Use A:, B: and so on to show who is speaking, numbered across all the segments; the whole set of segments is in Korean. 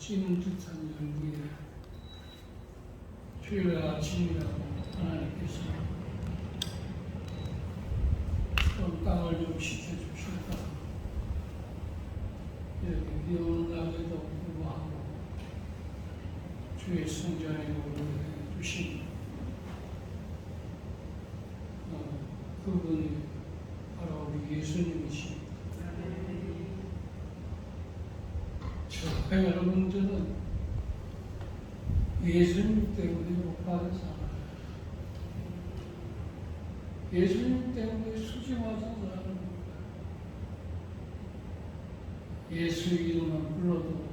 A: 찌는 듯한 연기에 주일 아침이라고 하나님께서 좀 땅을 좀 식혀주실까. 이렇게 비 오는 날에도 불구하고 주의 성전에 오게 해주신 그분이 바로 우리 예수님이십니다. 저 여러분들은 예수님 때문에 못 받은 사람, 예수님 때문에 수지맞은 사람, 예수 이름만 불러도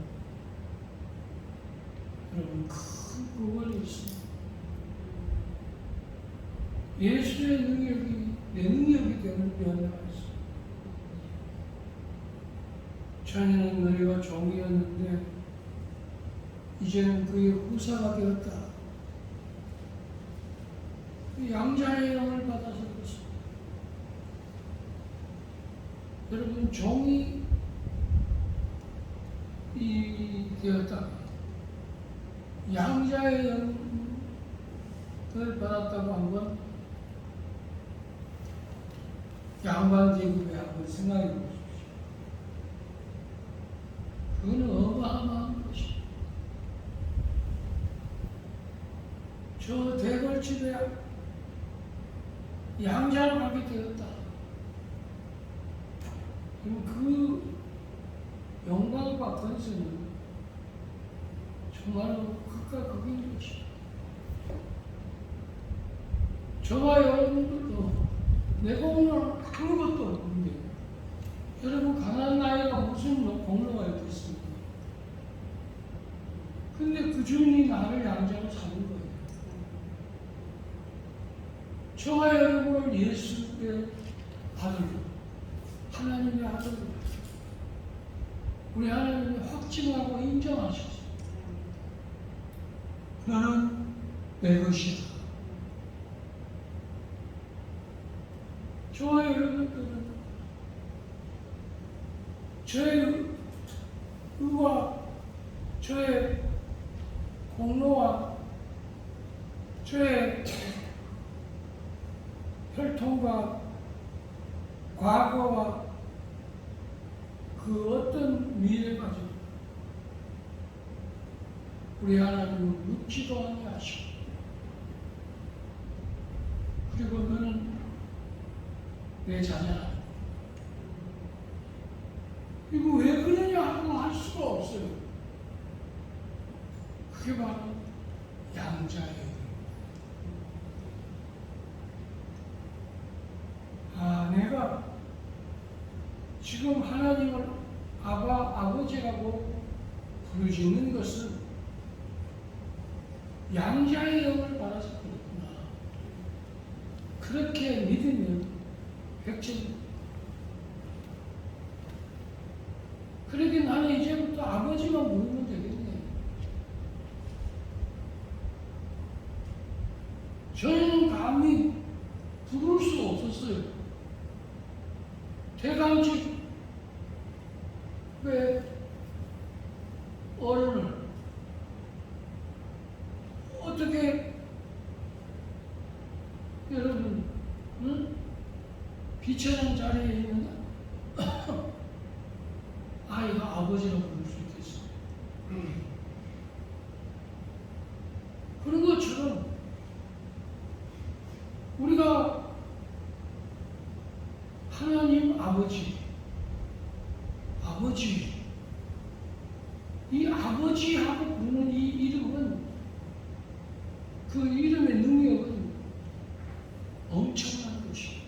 A: 여러분 큰 구원이 있습니다. 예수의 능력이 내 능력이 되는 변화가 있습니다. 전에는 너희가 종이었는데 이제는 그의 후사가 되었다. 양자의 영을 받아서 그렇습니다. 여러분 종이 되었다. 양자의 영을 받았다고 한 건 양반 계급에 한번 생각해 보십시오. 그건 어마어마한 것입니다. 저 대궐집에 양자를 하게 되었다. 그럼 그 영광과 권세는 정말로 극과 극인 것입니다. 저와 여러분들도 내가 오늘 아무것도 없는데 여러분 가난한 나이가 무슨 공로가 있겠습니까? 근데 그 주인이 나를 양자로 삼은 거예요. 저와 여러분을 예수의 아들로, 하나님의 아들로 우리 하나님이 확증하고 인정하셨어요. 너는 내 것이다. 저와 여러분들은 저의 의와 저의 공로와 저의 혈통과 과거와 그 어떤 미래까지 우리 하나님은 묻지도 아니하시고, 그리고 너는 내 자녀라. 이거 왜 그러냐 하고 할 수가 없어요. 그게 바로 양자예요. 내가 지금 하나님을 아버지라고 부르짖는 것은 양자의 영을 받아서 그렇구나. 그렇게 믿으면 백전입니다. 그러게 나는 이제부터 아버지만 부르면 되겠네. 저는 감히 부를 수 없었어요. 대강직 왜 어른을 어떻게 여러분 비천한 자리에 있는 아이가 아버지라고 부를 수 있겠어요? 그런 것처럼 우리가 하나님 아버지, 이 아버지하고 부르는 이 이름은, 그 이름의 능력은 엄청난 것이에요.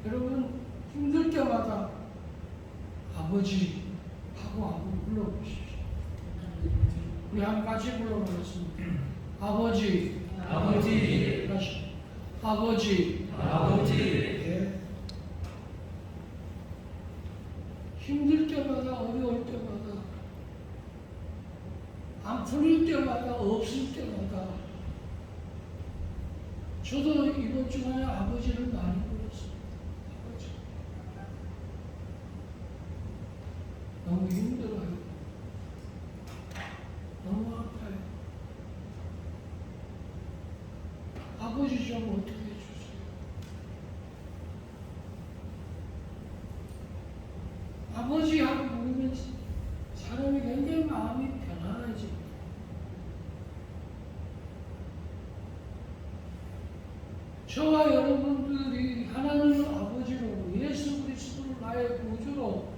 A: 여러분 힘들 때마다 아버지 하고 한번 불러보십시오. 우리 한 같이 불러보겠습니다. 아버지, 다시 아버지. 네. 힘들 때마다, 어려울 때마다, 안 풀릴 때마다, 없을 때마다, 저도 이번 주간에 아버지를 많이 불렀어요. 아버지. 너무 힘들어요. 아버지 좀 어떻게 해주세요. 아버지하고 모이면 사람이 굉장히 마음이 편안해집니다. 저와 여러분들이 하나님 아버지로 예수 그리스도를 나의 구주로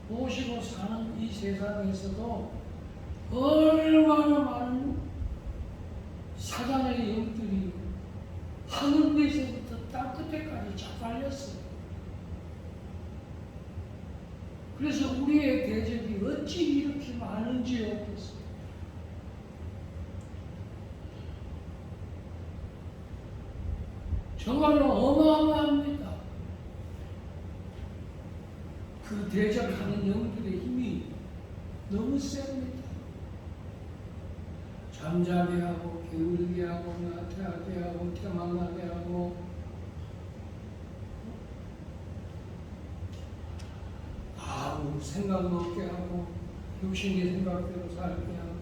A: 모시고 사는 이 세상에서도 얼마나 많은 사단의 영들이 하늘에서부터 땅 끝에까지 자갈렸어요. 그래서 우리의 대적이 어찌 이렇게 많은지 없겠어요. 정말로 어마어마합니다. 그 대적하는 영들의 힘이 너무 셉니다. 잠자게 하고 게으르게 하고 나태하게 하고 태만하게 하고 아무 생각 없게 하고 육신의 생각대로 살게 하고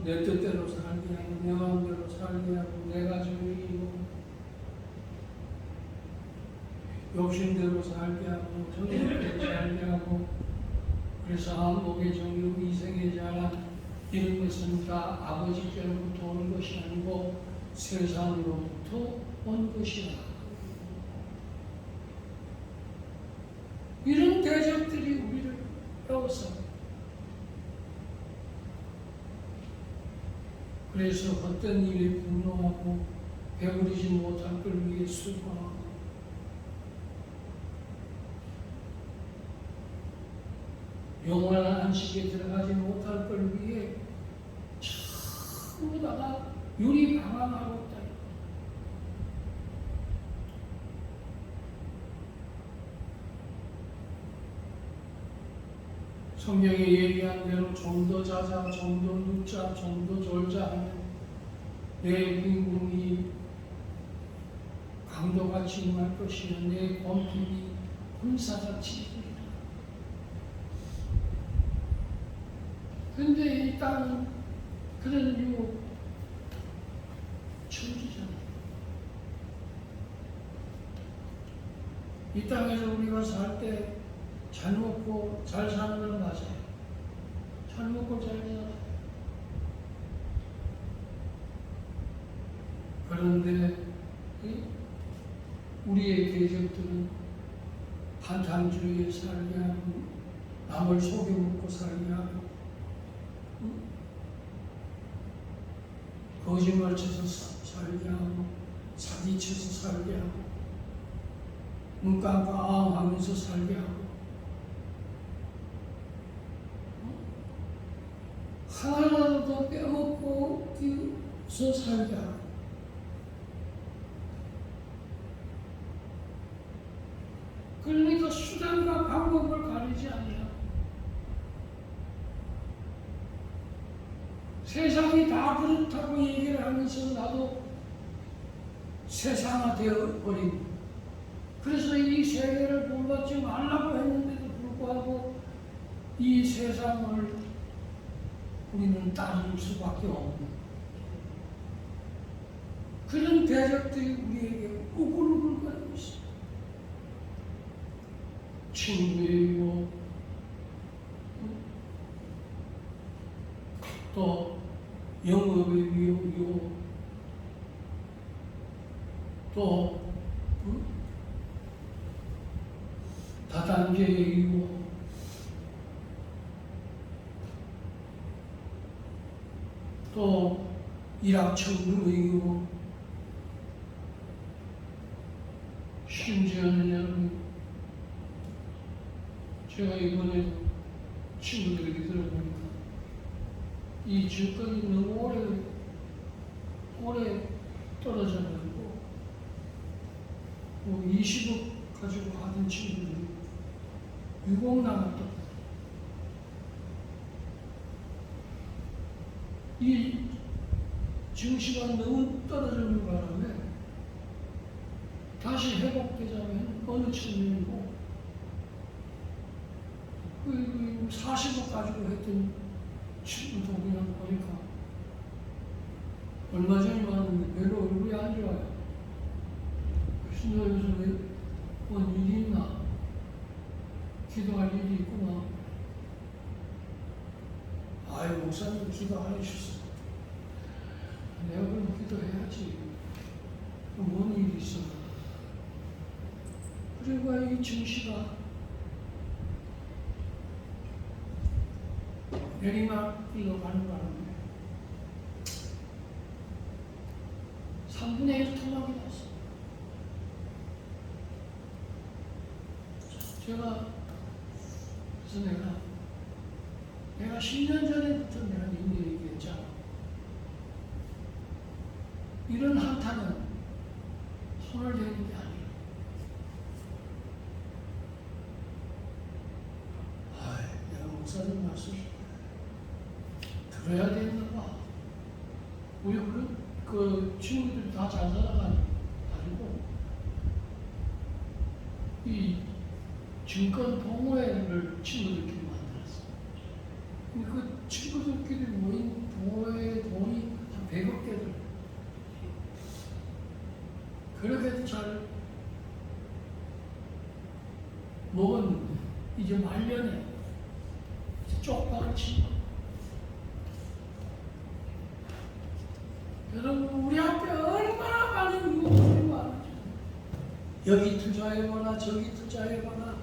A: 내 뜻대로 살게 하고 내 마음대로 살게 하고 내가 저기고 욕심대로 살게 하고 정신대로 살게 하고 그래서 한복의 정육 이생의 자랑 이런 것은 다 아버지께로부터 온 것이 아니고 세상으로부터 온 것이라. 이런 대적들이 우리를 배웠어. 그래서 어떤 일에 분노하고 배우리지 못할 걸 위해 수고하고 영원한 안식에 들어가지 못할 걸 위해 전부 다가 유리방황하고 있다. 성경에 얘기한 대로 좀 더 자자, 좀 더 눕자, 좀 더 졸자 하면 내 빈궁이 강도같이 임할 것이요 내 권능이 군사같이 이르리라. 근데 이 땅은 그런 유혹 천지잖아요. 이 땅에서 우리가 살 때 잘 먹고 잘 사는 건 맞아요. 잘 먹고 잘 살아요. 그런데 우리의 대적들은 한탕주의에 살게 하고 남을 속여먹고 살게 하고 거짓말 쳐서 살게 하고 사기쳐서 살게 하고 눈 깜깜 하면서 살게 하고 하나라도 빼먹고 뛰어서 살게 하고 그러니까 수단과 방법을 가리지 않아요. 세상이 다 그렇다고 얘기를 하면서 나도 세상화되어 버립니다. 그래서 이 세계를 본받지 말라고 했는데도 불구하고 이 세상을 우리는 따를 수밖에 없는 그런 대적들이 우리에게 우글우글거리고 있습니다. 친구의 유혹, 또 영업의 유혹, 또 다단계의 유혹, 또 일확천금의 유혹, 심지어는 여러분 제가 이번에 친구들에게 들어보니까 이 증권이 너무 오래 떨어져가지고 20억 가지고 하던 친구들이 6억 남았다. 이 증시가 너무 떨어지는 바람에 다시 회복되자면 어느 측면이고 40억 가지고 했던 친구도 그냥 보니까 얼마 전에 봤는데 별로 얼굴이 안 좋아요. 그래서 너 요즘 뭔 일이 있나? 기도할 일이 있구나. 아유, 목사님 기도 안 해주셨어. 내가 그럼 기도해야지. 뭔 일이 있어. 그리고 이 증시가 내리막길로 가는 바람에 3분의 1 토막이 났어. 그래서 내가 10년 전에부터 내가 이미 얘기했잖아. 이런 한타는 손을 대는 게 아니야. 내가 목사님 말씀 들어야 되나 봐. 우리 그 친구들이 다 잘 살아가지고 이 증권 동호회를 친구들끼리 만들었어. 그 친구들끼리 모인 동호회 돈이 한 100억 개들. 그렇게 잘 먹었는데 이제 말년에 쪽박을 치고. 여러분, 우리 앞에 얼마나 많은 유혹들이 많은지. 여기 투자해봐라, 저기 투자해봐라.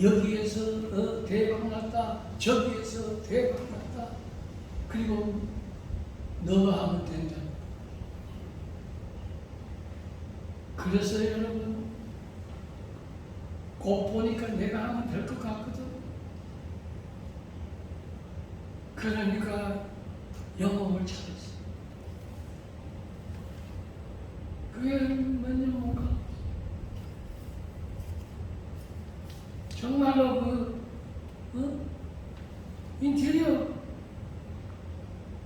A: 여기에서 대박 났다, 저기에서 대박 났다. 그리고 너가 하면 된다. 그래서 여러분, 곧 보니까 내가 하면 될 것 같거든. 그러니까 영업을 찾았어. 그게 몇 년 뭔가 정말로 인테리어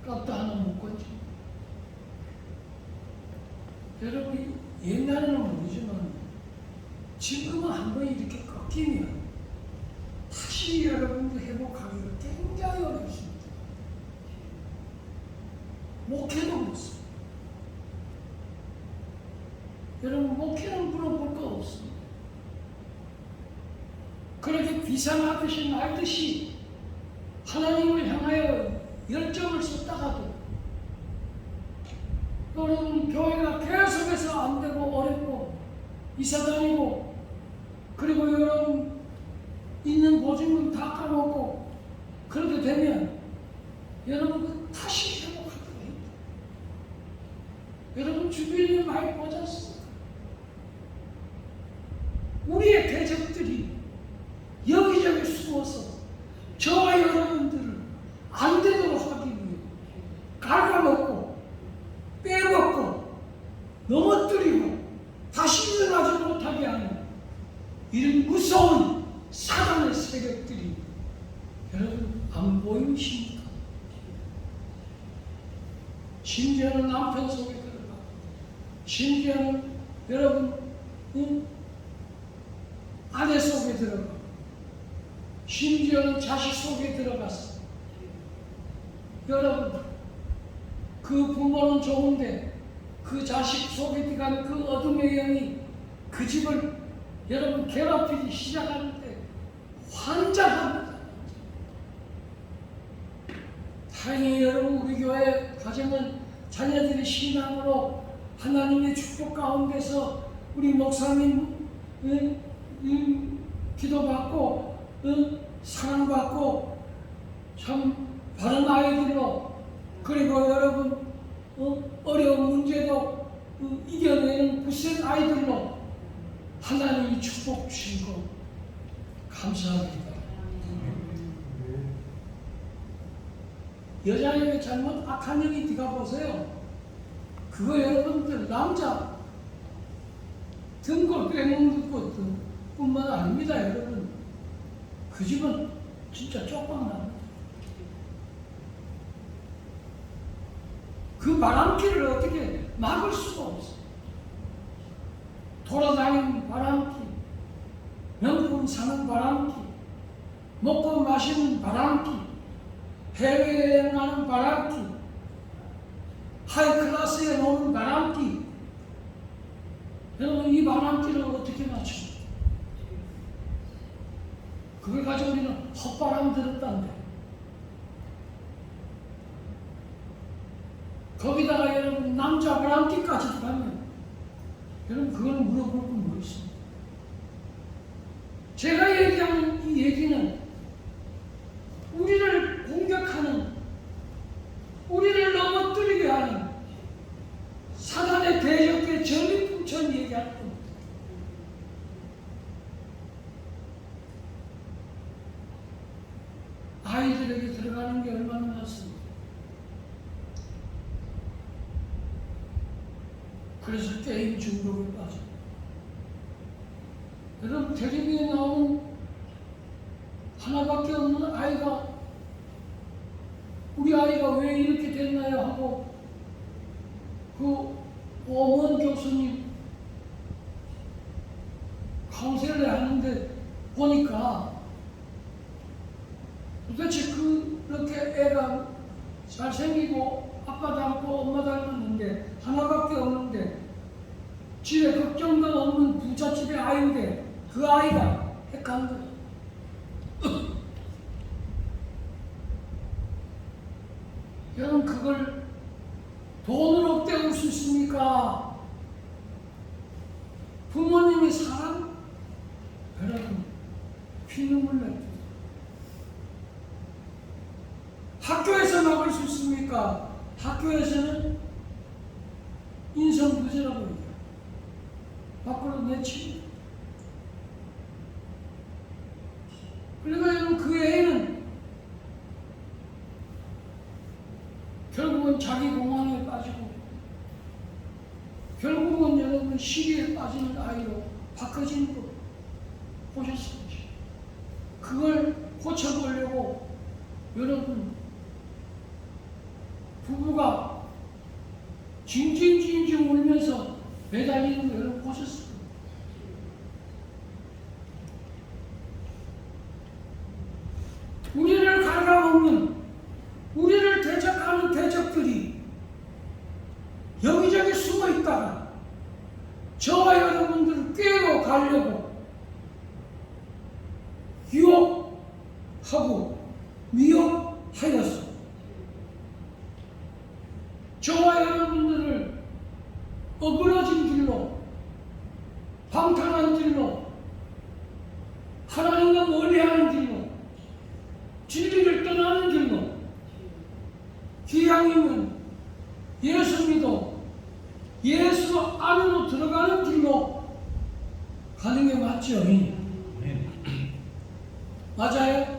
A: 값도 하나 못 걷지. 여러분, 옛날에는 모르지만 지금은 한번 이렇게 꺾이면 다시 여러분들 회복하기가 굉장히 어렵습니다. 목회도 못써. 여러분, 목회는 물어볼 거 없습니다. 그렇게 비상하듯이 말듯이 하나님을 향하여 열정을 쏟다가도 여러분, 교회가 계속해서 안 되고 어렵고 이사 다니고 그리고 여러분 있는 보증금 다 까먹고 그렇게 되면 여러분 다시 회복할 거예요. 여러분 주변에 많이 보셨어요. 우리의 대적들이 여기저기 숨어서 저와 여러분들을 안 되도록 하기 위해 갉아먹고 빼먹고 넘어뜨리고 다시 일어나지 못하게 하는 이런 무서운 사단의 세력들이 여러분 안 보이십니까? 심지어는 남편 속에 들어가, 심지어는 여러분 아내 속에 들어가, 심지어는 자식 속에 들어갔어. 여러분, 그 부모는 좋은데 그 자식 속에 들어간 그 어둠의 영이 그 집을 여러분 괴롭히기 시작하는데 환장합니다. 다행히 여러분 우리 교회 가정은 자녀들이 신앙으로 하나님의 축복 가운데서 우리 목사님 기도받고 사랑받고 참 바른 아이들로, 그리고 여러분 어려운 문제도 이겨내는 굳센 아이들로 하나님이 축복 주신 거 감사합니다. 여자에게 잘못 악한 영이 들어가보세요. 그거 여러분들 남자 등골 빼먹는 것뿐만 아닙니다. 여러분, 그 집은 진짜 쪽방납니다. 그 바람길을 어떻게 막을 수가 없어. 돌아다니는 바람길, 명품 사는 바람길, 먹고 마시는 바람길, 해외여행 가는 바람기, 하이클래스에 노는 바람기. 여러분, 이 바람기를 어떻게 맞춥니까? 그걸 가지고 우리는 헛바람 들었다는데, 거기다가 여러분 남자 바람기까지 가면 여러분 그걸 물어볼 건 뭐 있습니까? 제가 얘기하는 이 얘기는 우리를 공격하는, 우리를 넘어뜨리게 하는 사단의 대적의 전리품처럼 얘기하는 겁니다. 아이들에게 들어가는 게 얼마나 많습니까? 그래서 게임 중독에 빠져. 여러분, 텔레비에 나오는 하나밖에 없는 아이가, 우리 아이가 왜 이렇게 됐나요? 하고 그 오먼 교수님 카운셀을 하는데 보니까 도대체 그렇게 애가 잘생기고 아빠 닮고 엄마 닮았는데 하나밖에 없는데 집에 걱정도 없는 부잣집의 아이인데 그 아이가 핵한 거예요. 여러분, 그걸 돈으로 때울 수 있습니까? 부모님이 사랑? 여러분, 피눈물 냅니다. 학교에서 막을 수 있습니까? 학교에서는 인성부재라고 얘기해요. 밖으로 내치고. 그러니까 여러분, 그 애는 결국은 자기 공황에 빠지고 결국은 여러분 시기에 빠지는 아이로 바꿔지는 거 보셨습니까? 그걸 고쳐보려고 여러분 부부가 징징징징 울면서 매달리는 거 여러분 보셨어요? 우리를 갉아먹는, 우리를 대적하는 대적들이 여기저기 숨어 있다가 저와 여러분들을 꿰고 가려고 유혹하고 미혹하여서 저와 여러분들을 어그러진 길로, 방탕한 길로, 하나님과 멀리하는 길로, 진리를 떠나는 길로, 기왕이면 예수 믿어 예수 안으로 들어가는 길로 가는 게 맞죠? 맞아요?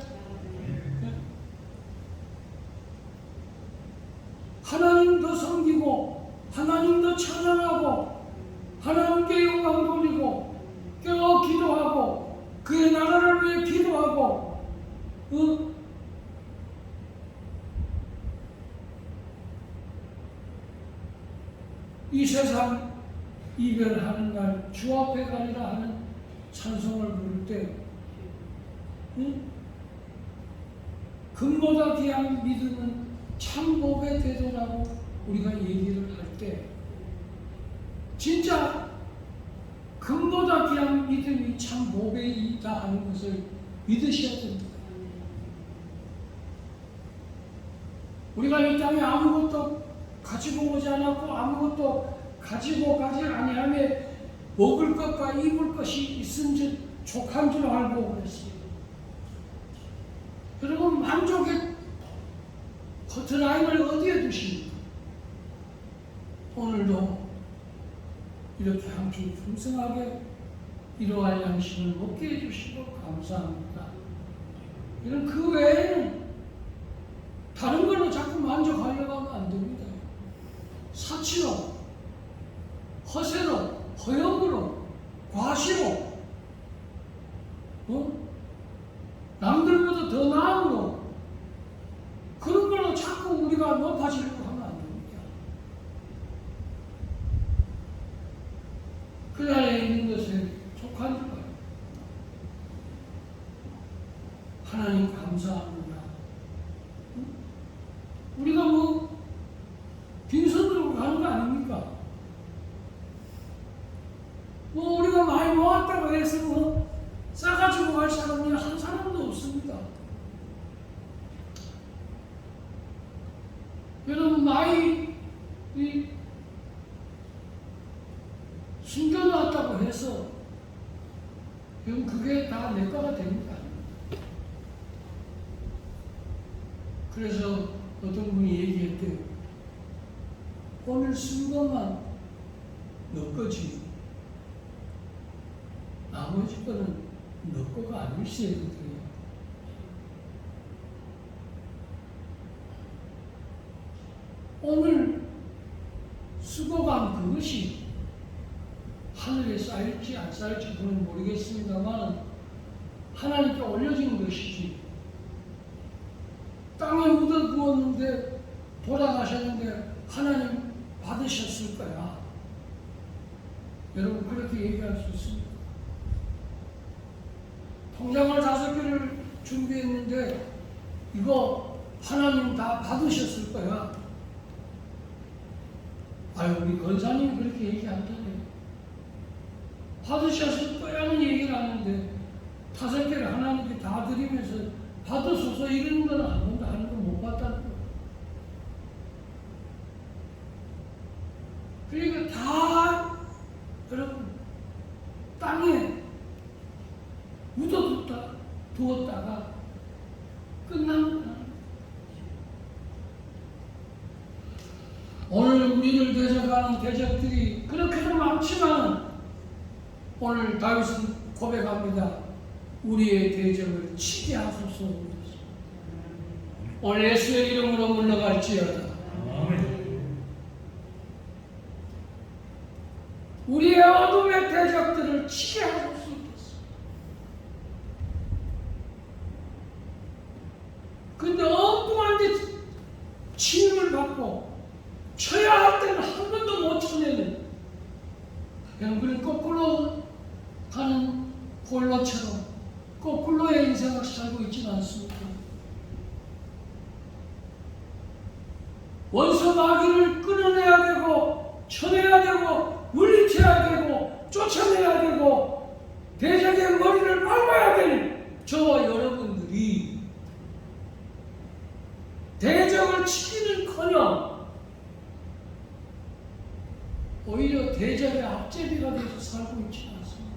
A: 하나님도 섬기고 하나님도 찬양하고 하나님께 영광 돌리고 깨어 기도하고 그의 나라를 위해 기도하고 이 세상 이별하는 날 주 앞에 가리라 하는 찬송을 부를 때 금보다 귀한 믿음은 참 복의 태도라고 우리가 얘기를 할 때 진짜 금보다 귀한 믿음이 참 복에 있다 하는 것을 믿으셔야 됩니다. 우리가 이 땅에 아무것도 가지고 오지 않았고 아무것도 가지고 가지 아니하며 먹을 것과 입을 것이 있은 줄 족한 줄 알고 그랬어요. 여러분, 만족의 커트라인을 어디에 두십니까? 오늘도 이렇게 한 끼 풍성하게 이러한 양식을 먹게 해주시고 감사합니다. 이런 그 외에는 다른 걸로 자꾸 만족하려고 하면 안 됩니다. 사치로, 허세로, 허영으로, 과시로, 남들보다 더 나음으로 그런 걸로 자꾸 우리가 높아지려고 하면 안 됩니다. 그 안에 있는 것에 족한 줄 알아요. 하나님 감사합니다. 여러분 많이 숨겨놨다고 해서 여러분 그게 다 내 거가 됩니다. 그래서 어떤 분이 얘기했대요. 오늘 쓴 것만 너 거지. 나머지 거는 너 거가 아닐 수 있거든요. 오늘 쓰고 간 그것이 하늘에 쌓일지 안 쌓일지 그건 모르겠습니다만 하나님께 올려진 것이지. 땅에 묻어 부었는데 돌아가셨는데 하나님 받으셨을 거야. 여러분 그렇게 얘기할 수 있습니다. 통장을 5개를 준비했는데 이거 하나님 다 받으셨을 거야. 아유 우리 권사님이 그렇게 얘기 안 하네. 받으셨을 거야는 얘기를 하는데 5개를 하나님께 다 드리면서 받으소서 이런 건 안 본다 하는 건 못 받다는 거야. 그러니까 다 여러분 땅에 묻어두었다가 끝납니다. 오늘 우리를 대적하는 대적들이 그렇게도 많지만 오늘 다윗은 고백합니다. 우리의 대적을 치게 하소서. 오늘 예수의 이름으로 물러갈지어다. 우리의 어둠의 대적들을 치게 하소서. 근데 엉뚱한 데 침을 받고 쳐야 할 때는 한 번도 못 쳐내는 여러분은 거꾸로 가는 골로처럼 거꾸로의 인생을 살고 있지는 않습니까? 원수 마귀를 끊어내야 되고 쳐내야 되고 물리쳐야 되고 쫓아내야 되고 대적의 머리를 밟아야 되는 저와 여러분들이 대적을 치기는커녕 오히려 대적의 앞제비가 돼서 살고 있지 않습니다.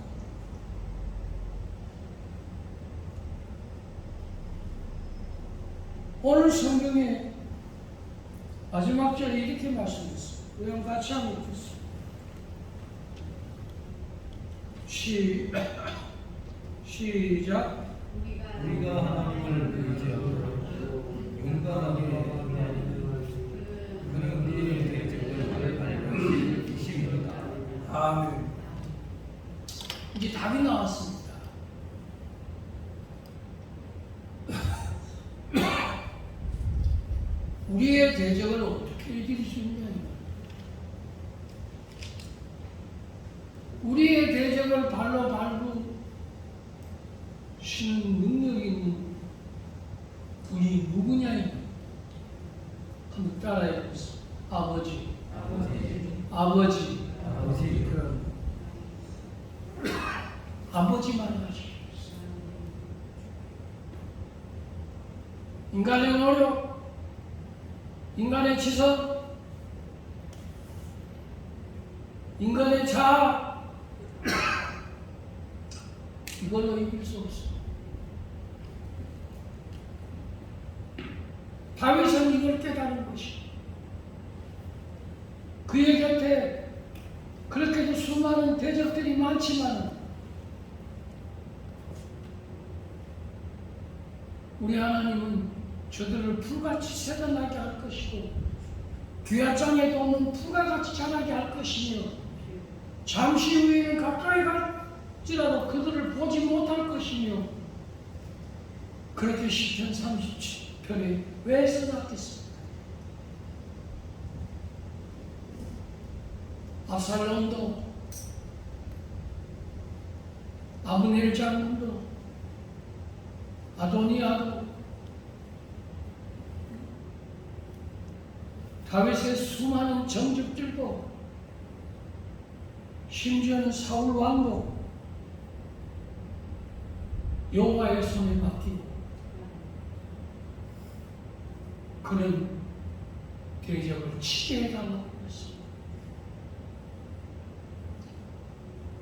A: 오늘 성경에 마지막 절에 이렇게 말씀했어요. 우리 같이 한번 읽겠습니다. 시작.
B: 우리가 하나님을 의지하고 용감하게 행하는 그는 우리의 대적을 밟는 이심입니다.
A: 아멘. 이제 답이 나왔습니다. 우리의 대적을 어떻게 이길 수 있냐? 우리의 대적을 발로 밟으시는 능력이 있는 분이 누구냐? 한번 따라해 보세요. 아버지. 그럼 아버지만 하시겠어요. 인간의 노력, 인간의 지성, 인간의 자아, 이걸로 이길 수 없습니다. 다윗은 이걸 깨달은 것이 그의 곁에 그렇게도 수많은 대적들이 많지만 우리 하나님은 저들을 풀같이 세련하게 할 것이고 귀화장에도 없는 풀과 같이 자라게 할 것이며 잠시 후에는 가까이 갈지라도 그들을 보지 못할 것이며 그렇게 시편 37편에 왜 써놨겠습니까? 압살롬도 아브넬 장군도 아도니아도 다윗의 수많은 정적들도 심지어는 사울 왕도 여호와의 손에 맡기고 그는 대적을 치게 해달라고 했습니다.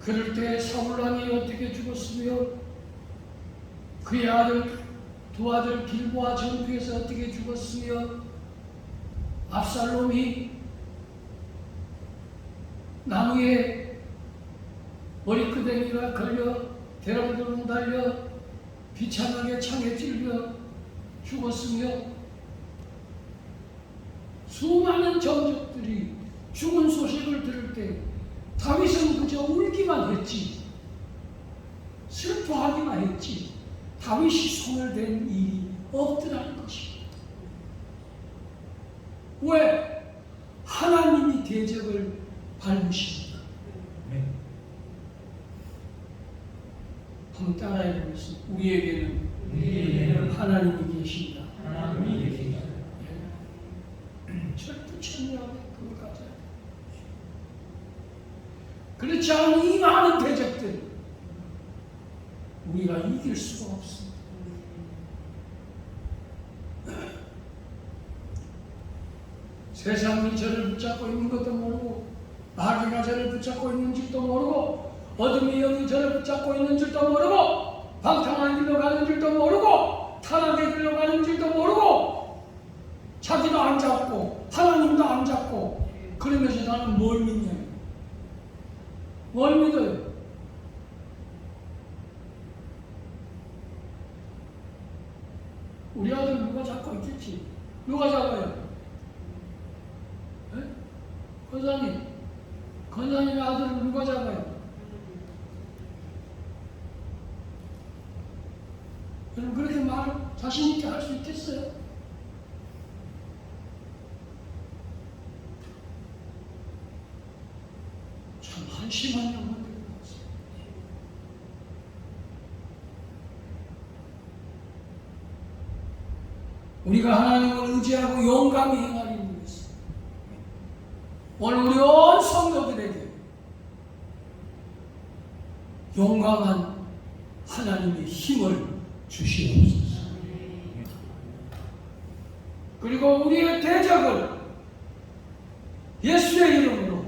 A: 그럴 때 사울왕이 어떻게 죽었으며 그의 두 아들 길보아 전투에서 어떻게 죽었으며 압살롬이 나무에 머리끄댕이가 걸려 대롱대롱 달려 비참하게 창에 찔려 죽었으며 수많은 정적들이 죽은 소식을 들을 때 다윗은 그저 울기만 했지, 슬퍼하기만 했지, 다윗이 손을 댄 일이 없더라는 것입니다. 왜? 하나님이 대적을 밟으십니다. 한번 따라해 보겠습니다. 우리에게는 하나님이 계십니다.
B: 하나님이 계십니다.
A: 절대 천리하게 그걸 가져야 돼. 그렇지 않은 이 많은 대적들 우리가 이길 수가 없습니다. 세상이 저를 붙잡고 있는 것도 모르고 마귀가 저를 붙잡고 있는 줄도 모르고 어둠의 영이 저를 붙잡고 있는 줄도 모르고 방탕한 길로 가는 줄도 모르고 타락의 길로 가는 줄도 모르고 자기도 안 잡고 하나님도 안 잡고 그러면서 나는 뭘 믿냐? 뭘 믿어요? 우리 아들 누가 잡고 있겠지? 누가 잡아요? 권사님의 아들을 누가 잡아요? 여러분 그렇게 말 자신 있게 할 수 있겠어요? 참 한심한 영혼들인 것 같습니다. 우리가 하나님을 의지하고 용감히 행하기 위해서 오늘 우리 온 성도들에게 용감한 하나님의 힘을 주시옵소서. 그리고 우리의 대적을 예수의 이름으로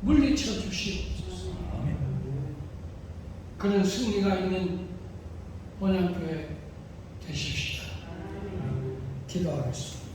A: 물리쳐 주시옵소서. 그런 승리가 있는 본향교회 되십시다. 기도하겠습니다.